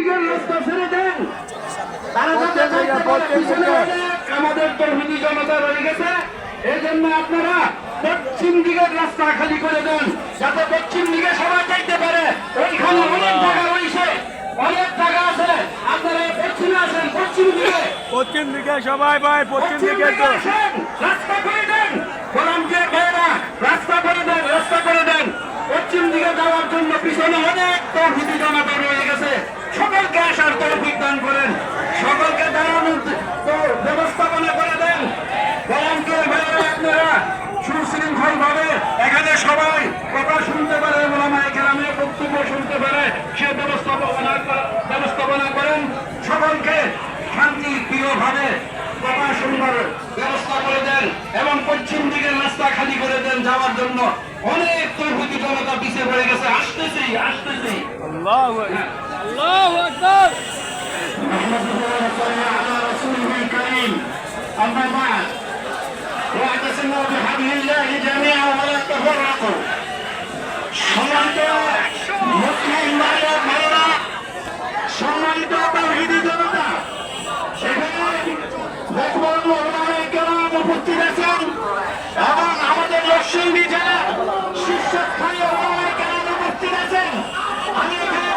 দিকের রাস্তা ছেড়ে দেন। তারা যাতে পিছনে আমাদের তৌহিদি জনতা রয়ে গেছে, এই জন্য আপনারা পশ্চিম দিকের রাস্তা খালি করে দেন, যাতে পশ্চিম দিকে সবাই দেখতে পারে। ওইখানে অনেক জায়গা রয়েছে, অনেক জায়গা আছে, আপনারা পশ্চিমে আসেন, পশ্চিম দিকে সবাই ভাই পশ্চিম দিকে তো রাস্তা করে দেন। গোলামকে ভাইরা রাস্তা করে দেন, রাস্তা করে দেন। পশ্চিম দিকে যাওয়ার জন্য পিছনে অনেক তৌহিদি জনতা রয়ে গেছে, সকলকে আসার তৌফিক দান করেন, সকলকে দাঁড়ানোর ব্যবস্থাপনা করে দেন। গোলামকে ভাইরা আপনারা সুশৃঙ্খল ভাবে এখানে সবাই কথা শুনতে পারে, ওলামায়ে কেরামের বক্তব্য শুনতে পারে, সে ব্যবস্থাপনা করেন। সকলকে শান্তি প্রিয় ভাবে কথা শুনবার ব্যবস্থা করে দেন এবং পশ্চিম দিকের রাস্তা খালি করে দেন যাওয়ার জন্য। অনেক তৌহিদি জনতা পিছিয়ে পড়ে গেছে, আসতেছি আসতেছি। আল্লাহু আকবার, আল্লাহু আকবার। أما بعد واعتصموا بحبل الله جميعا ولا تفرقوا. সম্মানিত মুসলিম ভাইরা, সম্মানিত তৌহিদি জনতা, সেখানে দেখবেন ওলামায়ে কেরাম উপস্থিত আছেন এবং আমাদের নরসিংদী জেলার শীর্ষস্থানীয় ওলামায়ে কেরাম উপস্থিত আছেন। আমি এখানে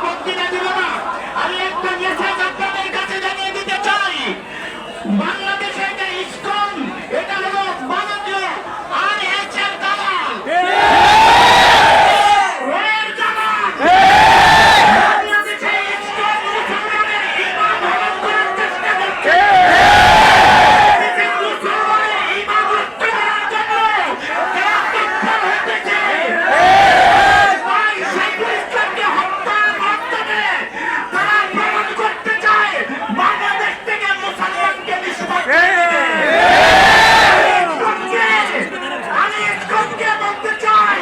বক্তৃতা দিব না, আমি একটা মেসেজ আপনাদের কাছে জানিয়ে দিতে চাই। বাংলাদেশে যে ইসকন, এটা হলো বাণিজ্য আর এর দালাল। বাংলাদেশে ইসকন মুসলমানের ঈমান হরণ করার চেষ্টা করছে। মুসলমানের ঈমান রক্ষা করার জন্য তারা তৎপর হতেছে। শাইখুল ইসলামকে হত্যার মাধ্যমে তারা প্রমাণ করতে চায় বাংলাদেশ থেকে মুসলমানকে নিষ্পাপ করেছে। আমি ইসকনকে বলতে চাই,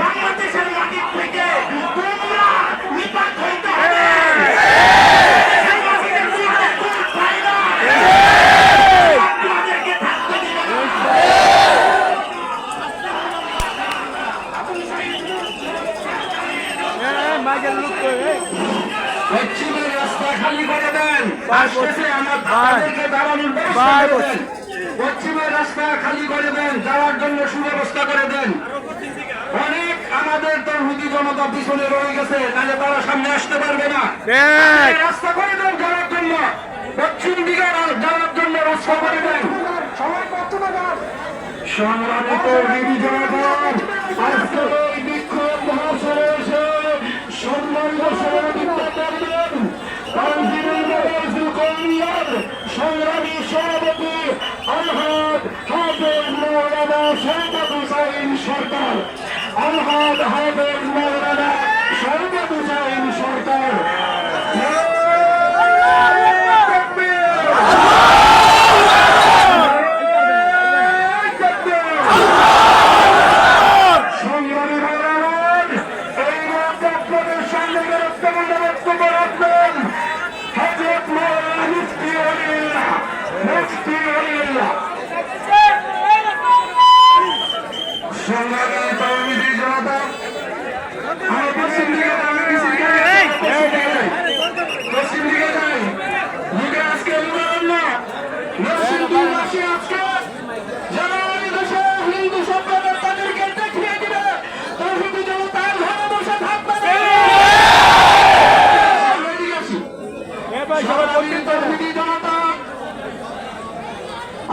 বাংলাদেশের মাটির থেকে তোমরা নিপাত হইতে হবে। আপনাদেরকে থাকতে দিবে না। মাইকেল লুক করে পশ্চিমের রাস্তা খালি করে দেন, আসতেছে আমাদেরকে দাঁড়ানোর ব্যবস্থা করে দেন। পশ্চিমের রাস্তা খালি করে দেন, যাওয়ার জন্য সুব্যবস্থা করে দেন। অনেক আমাদের তৌহিদি জনতা পিছনে রয়ে গেছে, তাহলে তারা সামনে আসতে পারবে না। রাস্তা করে দেন যাওয়ার জন্য, পশ্চিম দিকে যাওয়ার জন্য রাস্তা করে দেন। সবাই সংগ্রামী তৌহিদি জনতা, আজকে এই বিক্ষোভ মহাসমাবেশে সম্মানিত সভাপতিত্ব করবেন সংগ্রামী সভাপতি আলহাজ হাফেজ মৌলানা শওকত হুসাইন সরকার। আলহাজ হাফেজ মৌলানা শওকত হুসাইন সরকার।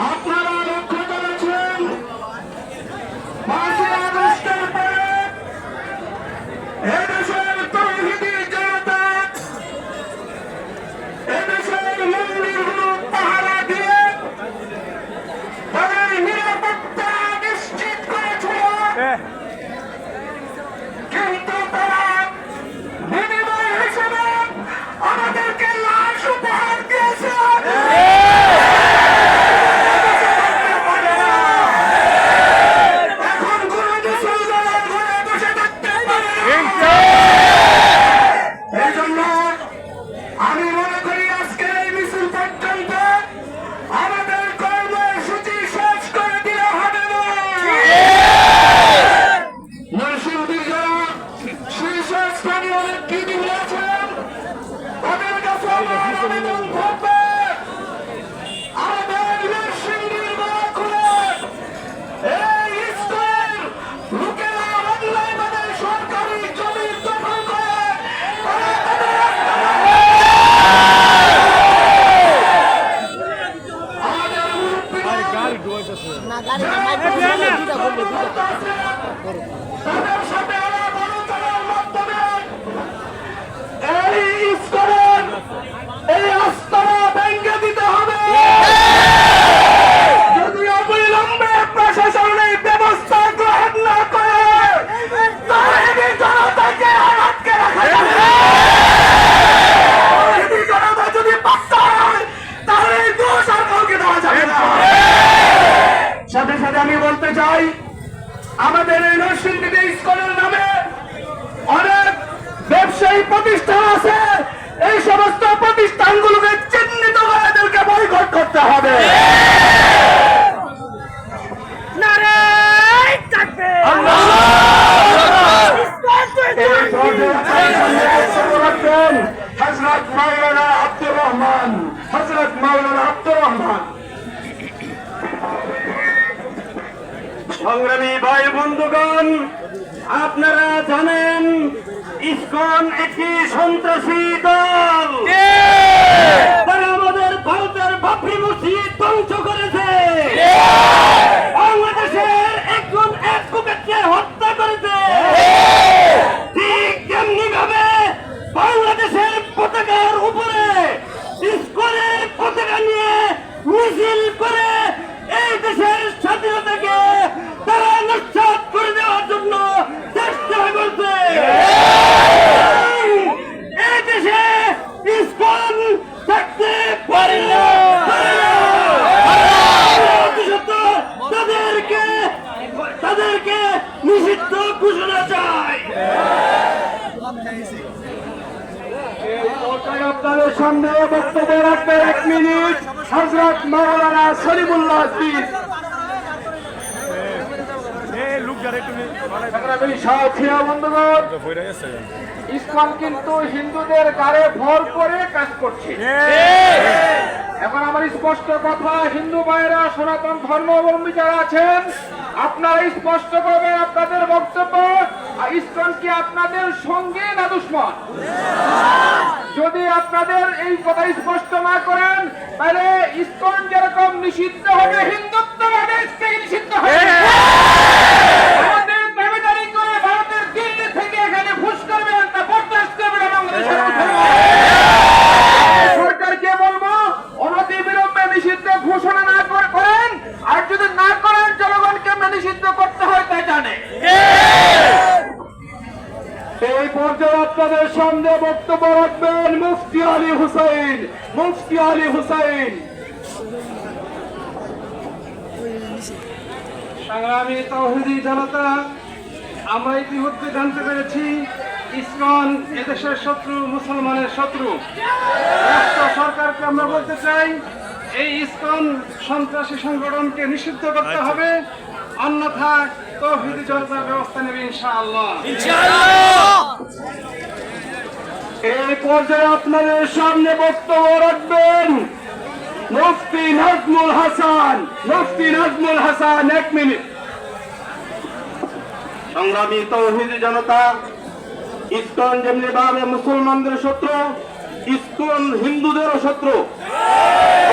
আপনারা লক্ষ্য করেছেন 5ই আগস্টের পরে এদেশের তৌহিদি জনতা এদেশের মন্দিরগুলো পাহারা দিয়ে তাদের নিরাপত্তা নিশ্চিত করেছিল, কিন্তু তারা বিনিময় হিসেবে আমাদেরকে লাশ উপহার দিয়েছে। হযরত মাওলানা আব্দুর রহমান, হযরত মাওলানা আব্দুর রহমান। সংগ্রামী ভাই বন্ধুগণ, আপনারা জানেন ইসকন একটি সন্ত্রাসী দল। তারা আমাদের ভারতের বাবরি মসজিদ ধ্বংস করেছে, বাংলাদেশের একজন অ্যাডভোকেটকে হত্যা করেছে। ঠিক তেমনি ভাবে বাংলাদেশের পতাকার উপরে ইসকনের পতাকা নিয়ে মিছিল করে এই দেশের স্বাধীনতাকে তারা নস্যাৎ করে দেওয়ার জন্য চেষ্টা করছে। এই দেশে ইসকন থাকতে পারে না। তাদেরকে নিষিদ্ধ ঘোষণা চাই। আপনাদের সামনে বক্তব্য রাখবেন 1 মিনিট হযরত মাওলানা সলিমুল্লাহ পীর। বন্ধুগণ, ইসলাম কিন্তু হিন্দুদের গাড়ে ভর করে কাজ করছে। এখন আমার স্পষ্ট কথা, হিন্দু ভাইয়েরা, সনাতন ধর্মাবলম্বী যারা আছেন, আপনারা স্পষ্ট করবেন আপনাদের বক্তব্য। ইসকন কি আপনাদের সঙ্গে না দুশমন? যদি আপনাদের এই কথা স্পষ্ট না করেন, তাহলে ইসকন যেরকম নিষিদ্ধ হবে, হিন্দুত্ববাদ নিষিদ্ধ হবে। আমাদের দাবিদারি করে ভারতের দিল্লি থেকে এখানে ঘুষ করবেন, তা বরদাস্ত করবে না বাংলাদেশের সরকারকে বলবো অনতি বিলম্বে নিষিদ্ধ ঘোষণা না করেন, আর যদি না করেন জনগণকে নিষিদ্ধ করতে হয় তাই জানে। এই পর্যায়ে আপনাদের সামনে বক্তব্য রাখবেন মুফতি আলী হুসাইন। মুফতি আলী হুসাইন। সংগ্রামী তাওহীদি জনতা, আমরা ইতিমধ্যে জানতে পেরেছি ইসকন এদেশের শত্রু, মুসলমানের শত্রু। রাষ্ট্র সরকারকে আমরা বলতে চাই, এই ইসকন সন্ত্রাসী সংগঠনকে নিষিদ্ধ করতে হবে, অন্যথা তাওহীদি জনতার ব্যবস্থা নেবে ইনশাআল্লাহ। এই পর্যায়ে আপনাদের সামনে বক্তব্য রাখবেন মুফতি নাজমুল হাসান। মুফতি নাজমুল হাসান, 1 মিনিট। সংগ্রামী তাওহীদি জনতা, ইসকন যেমনি ভাবে মুসলমানদের শত্রু, ইসকন হিন্দুদেরও শত্রু।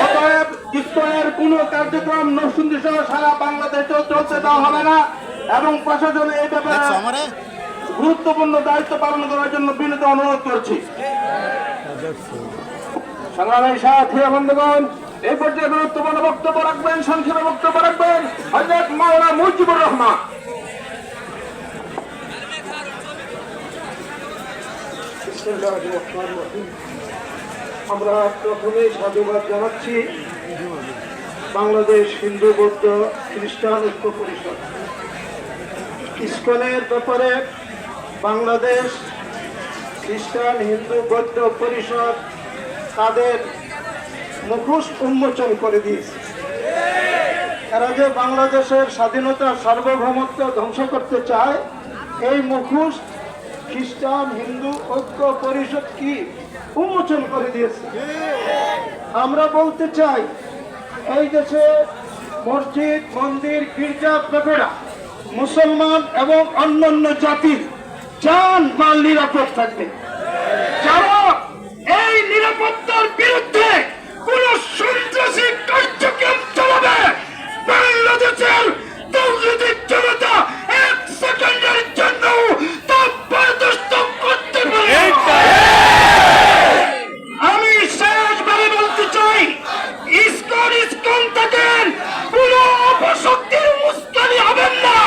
অতএব ইসকনের কোন কার্যক্রম নরসিংদী সহ সারা বাংলাদেশে চলতে দেওয়া হবে না, এবং প্রশাসনে এই ব্যাপারে গুরুত্বপূর্ণ দায়িত্ব পালন করার জন্য বিনীত অনুরোধ করছি। সংগ্রামী সাথী বন্ধুগণ, এই পর্যায়ে গুরুত্বপূর্ণ বক্তব্য রাখবেন, সংক্ষেপে বক্তব্য রাখবেন হযরত মাওলানা মুজিবুর রহমান। আমরা প্রথমেই সাধুবাদ জানাচ্ছি বাংলাদেশ হিন্দু বৌদ্ধ খ্রিস্টান ঐক্য পরিষদ। ইসকনের ব্যাপারে বাংলাদেশ খ্রিস্টান হিন্দু বৌদ্ধ পরিষদ তাদের মুখোশ উন্মোচন করে দিয়েছে। এরা যে বাংলাদেশের স্বাধীনতা সার্বভৌমত্ব ধ্বংস করতে চায়, এই মুখোশ খ্রিস্টান হিন্দু ঐক্য পরিষদ কি উন্মোচন করে দিয়েছে। আমরা বলতে চাই, এই দেশে মসজিদ, মন্দির, গির্জা, পেপেরা মুসলমান এবং অন্যান্য জাতির জান মাল নিরাপদ থাকবে। যারা এই নিরাপত্তার বিরুদ্ধে কোন সন্ত্রাসী কার্যক্রম চালাবে, বাংলাদেশের তাওহীদি জনতা 1 সেকেন্ডের জন্য তা বরদাস্ত করতে পারে না। আমি শেষবারে বলতে চাই, ইসকন থাকেন, কোন অপশক্তির উস্কানি হবেন না।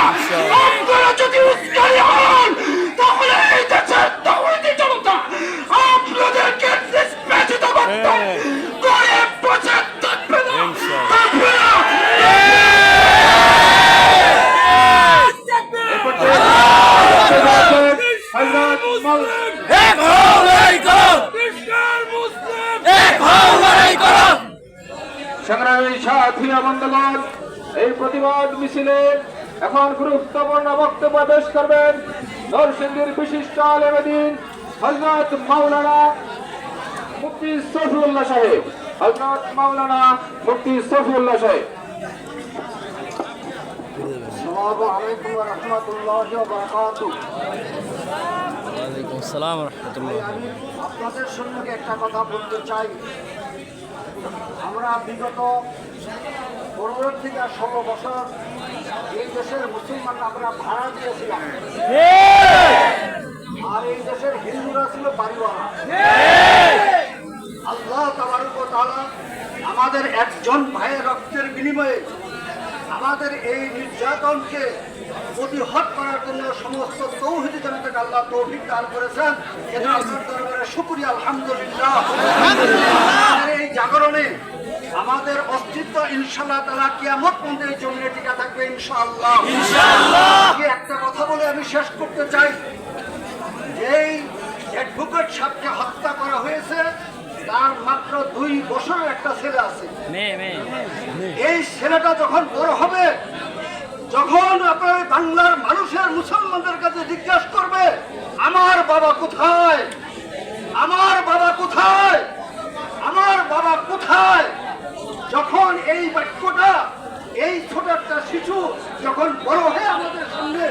আপনারা যদি উস্কানি হন, তাহলে এই দেশের তাওহীদি জনতা আপনাদেরকে নিষ্পেষিত করতে করে বসে থাকবে না। সংগ্রামী সাথী বন্ধুগণ, এই প্রতিবাদ মিছিলে এখন গুরুত্বপূর্ণ বক্তব্য পেশ করবেন নরসিংদীর বিশিষ্ট আলেম দ্বীন হযরত মাওলানা মুফতি সফিউল্লাহ সাহেব, হযরত মাওলানা মুফতি সফিউল্লাহ সাহেব। আসসালামু আলাইকুম ওয়া রাহমাতুল্লাহি ওয়া বারাকাতুহু। ওয়ালাইকুম আসসালাম রহমতুল্লাহ। আমি আপনাদের সম্মুখে একটা কথা বলতে চাই। আমরা বিগত 15 থেকে 16 বছর এই দেশের মুসলমান আমরা ভাড়া দিয়েছিলাম, আর এই দেশের হিন্দুরা ছিল বাড়িওয়ালা। আল্লাহ তাবারক ওয়া তাআলা আমাদের একজন ভাইয়ের রক্তের বিনিময়ে আমাদের এই নির্যাতনকে প্রতিহত করার জন্য সমস্ত তৌহিদি জনতাকে আল্লাহ তৌফিক দান করেছেন। এজন্য আল্লাহর দরবারে শুকরিয়া, আলহামদুলিল্লাহ। আমাদের এই জাগরণে আমাদের অস্তিত্ব ইনশাআল্লাহ তাআলা কিয়ামত পর্যন্ত এই জমিনে টিকে থাকবে ইনশাআল্লাহ। একটা কথা বলে আমি শেষ করতে চাই। এই অ্যাডভোকেট সাহেবকে হত্যা করা হয়েছে, তার মাত্র 2 বছরের একটা ছেলে আছে। এই ছেলেটা যখন বড় হবে, যখন আপনার বাংলার মানুষের মুসলমানদের কাছে জিজ্ঞাসা করবে আমার বাবা কোথায়, আমার বাবা কোথায়, আমার বাবা কোথায়, যখন এই বাক্যটা এই ছোট একটা শিশু যখন বড় হয়ে আমাদের সামনে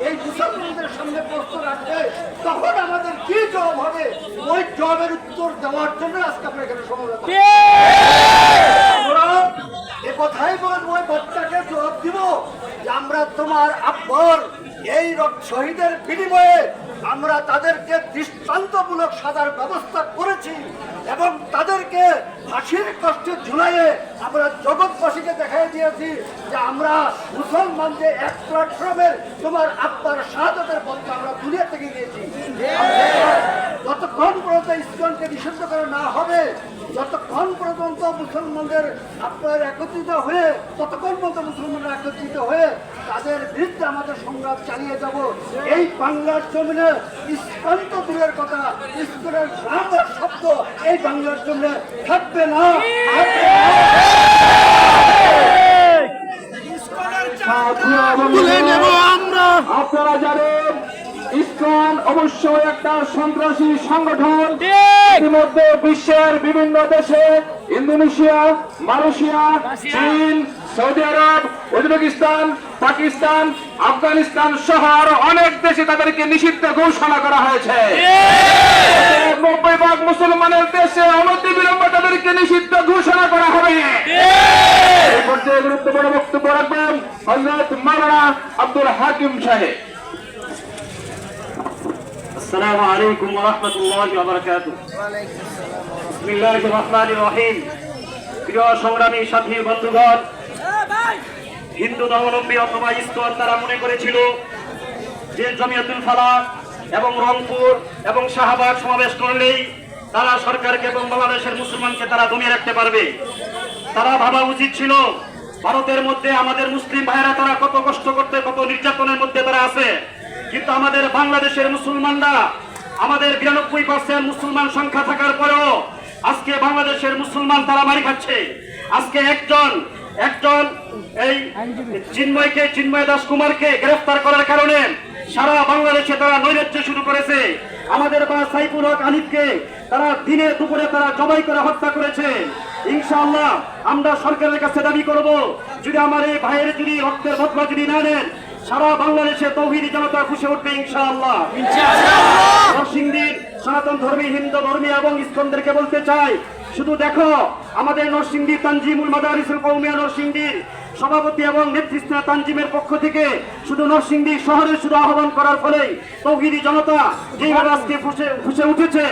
এই মুসলমানদের সামনে প্রশ্ন রাখবে, তখন আমাদের কি জবাব হবে? ওই জবাবের উত্তর দেওয়ার জন্য আজকে আমরা এখানে সমবেত হয়েছি। আমরা এ কথাই বলবো, ওই বাচ্চাকে জবাব দিব যে আমরা তোমার আব্বার এই শহীদের বিনিময়ে আমরা তাদেরকে দৃষ্টান্তমূলক সাজার ব্যবস্থা করেছি এবং তাদেরকে ফাঁসির কষ্টে ঝুলাইয়ে আমরা জগৎবাসীকে দেখাই দিয়েছি যে আমরা মুসলমান যে এক প্ল্যাটফর্মের তোমার আব্বার শাহাদাতের পথে আমরা দুনিয়া থেকে গিয়েছি। যতক্ষণ পর্যন্ত ইসলামকে নিষিদ্ধ করা না হবে, যতক্ষণ পর্যন্ত মুসলমানদের আপনার একত্রিত হয়ে, ততক্ষণ পর্যন্ত মুসলমানরা একত্রিত হয়ে তাদের বিরুদ্ধে আমাদের সংগ্রাম চালিয়ে যাব। এই বাংলার জমিনে ইসলাম তো দূরের কথা, ইসলামের নাম আর শব্দ এই বাংলার জমিনে থাকবে না। আপনারা জানেন ইসকন অবশ্যই একটা সন্ত্রাসী সংগঠন। ইতিমধ্যে বিশ্বের বিভিন্ন দেশে, ইন্দোনেশিয়া, মালয়েশিয়া, চীন, সৌদি আরব, উজবেকিস্তান, পাকিস্তান, আফগানিস্তান সহ আরো অনেক দেশে তাদেরকে নিষিদ্ধ ঘোষণা করা হয়েছে। 90% মুসলমানের দেশে অনতিবিলম্বে তাদেরকে নিষিদ্ধ ঘোষণা করা হবে। এই পর্যায়ে গুরুত্বপূর্ণ বক্তব্য রাখবেন হযরত মাওলানা আব্দুল হাকিম সাহেব। আসসালামু আলাইকুম ওয়া রাহমাতুল্লাহি ওয়া বারাকাতুহু। বিসমিল্লাহির রহমানির রহিম। প্রিয় সংগ্রামী সাথী বন্ধুগণ, হিন্দু ধর্মাবলম্বী অথবা ইসকন তারা মনে করেছিল যে জমিয়তুল ফালাহ এবং রংপুর এবং শাহবাগ সমাবেশ করলেই তারা সরকারকে এবং বাংলাদেশের মুসলমানকে তারা দমিয়ে রাখতে পারবে। তারা ভাবা উচিত ছিল ভারতের মধ্যে আমাদের মুসলিম ভাইয়েরা তারা কত কষ্ট করতে, কত নির্যাতনের মধ্যে তারা আছে, কিন্তু আমাদের বাংলাদেশের মুসলমানরা, আমাদের 92% মুসলমান সংখ্যা থাকার পরেও আজকে বাংলাদেশের মুসলমান তারা মারি খাচ্ছে। আজকে একজন এই চিন্ময় দাস কুমারকে গ্রেফতার করার কারণে সারা বাংলাদেশে তারা নৈরাজ্য শুরু করেছে। আমাদের বা সাইফুল হক আলিফকে তারা দিনে দুপুরে তারা জবাই করে হত্যা করেছে। ইনশাআল্লাহ আমরা সরকারের কাছে দাবি করব, যদি আমার এই ভাইয়ের যদি রক্তের বদলা যদি না নেন, সারা বাংলাদেশে তৌহিদি জনতা খুশি উঠবে ইনশাআল্লাহ। নরসিংদীর সনাতন ধর্মী, হিন্দু ধর্মী এবং ইসকনদেরকে বলতে চাই, শুধু দেখো আমাদের নরসিংদী তানজিমুল মাদারিসুল কওমিয়া নরসিংদীর সভাপতি এবং নেতৃত্ব তানজিমের পক্ষ থেকে শুধু নরসিংদী শহরে শুধু আহ্বান করার ফলে তৌহিদি জনতা যেভাবে আজকে ফুসে উঠেছে,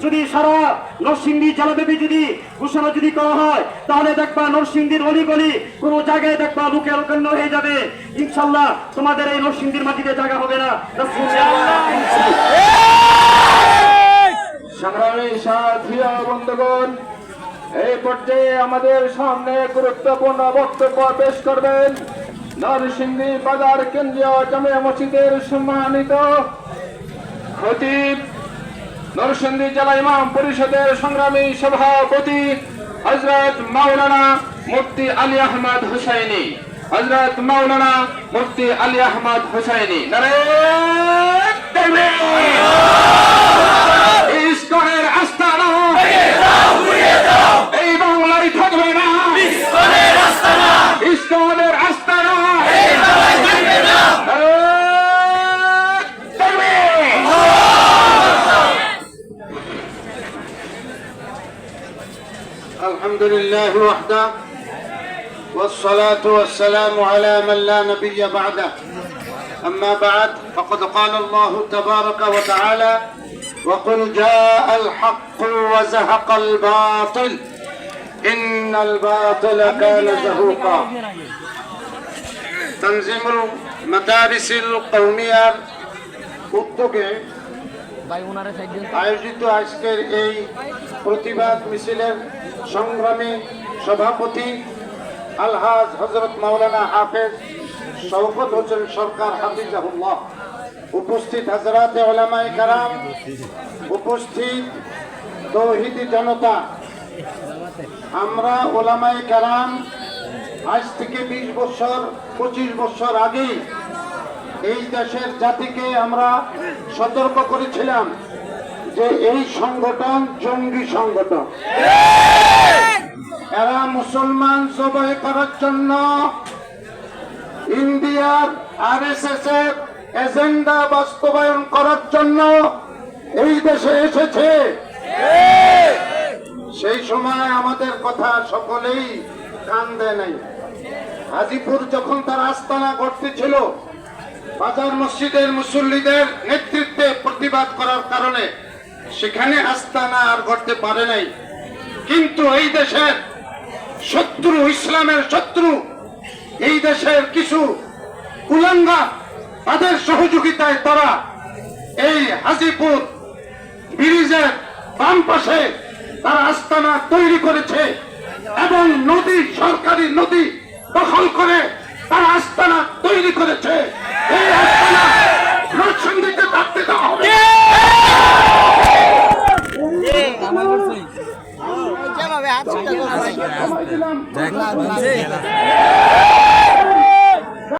যদি সারা নরসিংদী জেলাব্যাপী যদি ঘোষণা যদি করা হয়, তাহলে দেখবা নরসিংদীর অলিগলি কোনো জায়গায় দেখবা লোকে লোকান্য হয়ে যাবে। ইনশাআল্লাহ তোমাদের এই নরসিংদীর মাটিতে জায়গা হবে না। সংগ্রামী সাথী বন্ধুগণ, এই পর্যায়ে আমাদের সামনে গুরুত্বপূর্ণ বক্তব্য পেশ করবেন নরসিংদী বাজার কেন্দ্রীয় জামিয়া মসজিদের সম্মানিত খতিব, নরসিংদী জেলা ইমাম পরিষদের সংগ্রামী সভাপতি হযরত মাওলানা মুফতি আলী আহমদ হুসাইনি। হযরত মাওলানা মুফতি আলী আহমদ হুসাইনি। ইসকনের আস্তানা الحمد لله وحده والصلاة والسلام على من لا نبي بعده أما بعد فقد قال الله تبارك وتعالى وقل جاء الحق وزهق الباطل إن الباطل كان زهوقا تنظيم المدارس القومية উদ্যোগে আয়োজিত আজকের এই প্রতিবাদ মিছিলের সংগ্রামী সভাপতি আলহাজ হযরত মাওলানা হাফেজ শওকত হোসেন সরকার হাফিজাহুল্লাহ, উপস্থিত হযরত উলামায়ে কেরাম, উপস্থিত তৌহিদি জনতা, আমরা উলামায়ে কেরাম আজ থেকে 20 বছর 25 বছর আগে এই দেশের জাতিকে আমরা সতর্ক করেছিলাম যে এই সংগঠন জঙ্গি সংগঠন, এরা মুসলমান জবাই করার জন্য ইন্ডিয়ার আরএসএস এর এজেন্ডা বাস্তবায়ন করার জন্য এই দেশে এসেছে। সেই সময় আমাদের কথা সকলেই কান দেয় নাই। হাজীপুর যখন তার আস্তানা গড়তে ছিল, বাজার মসজিদের মুসল্লিদের নেতৃত্বে প্রতিবাদ করার কারণে সেখানে আস্তানা আর গড়তে পারে নাই। কিন্তু এই দেশের শত্রু, ইসলামের শত্রু, এই দেশের কিছু কুলাঙ্গার, তাদের সহযোগিতায় তারা এই হাজীপুর ব্রিজের বাম পাশে তারা আস্তানা তৈরি করেছে এবং নদী, সরকারি নদী দখল করে তারা আস্তানা তৈরি করেছে। এই আস্তানা নরসিংদীতে থাকতে দেওয়া হবে। সময় দিলাম।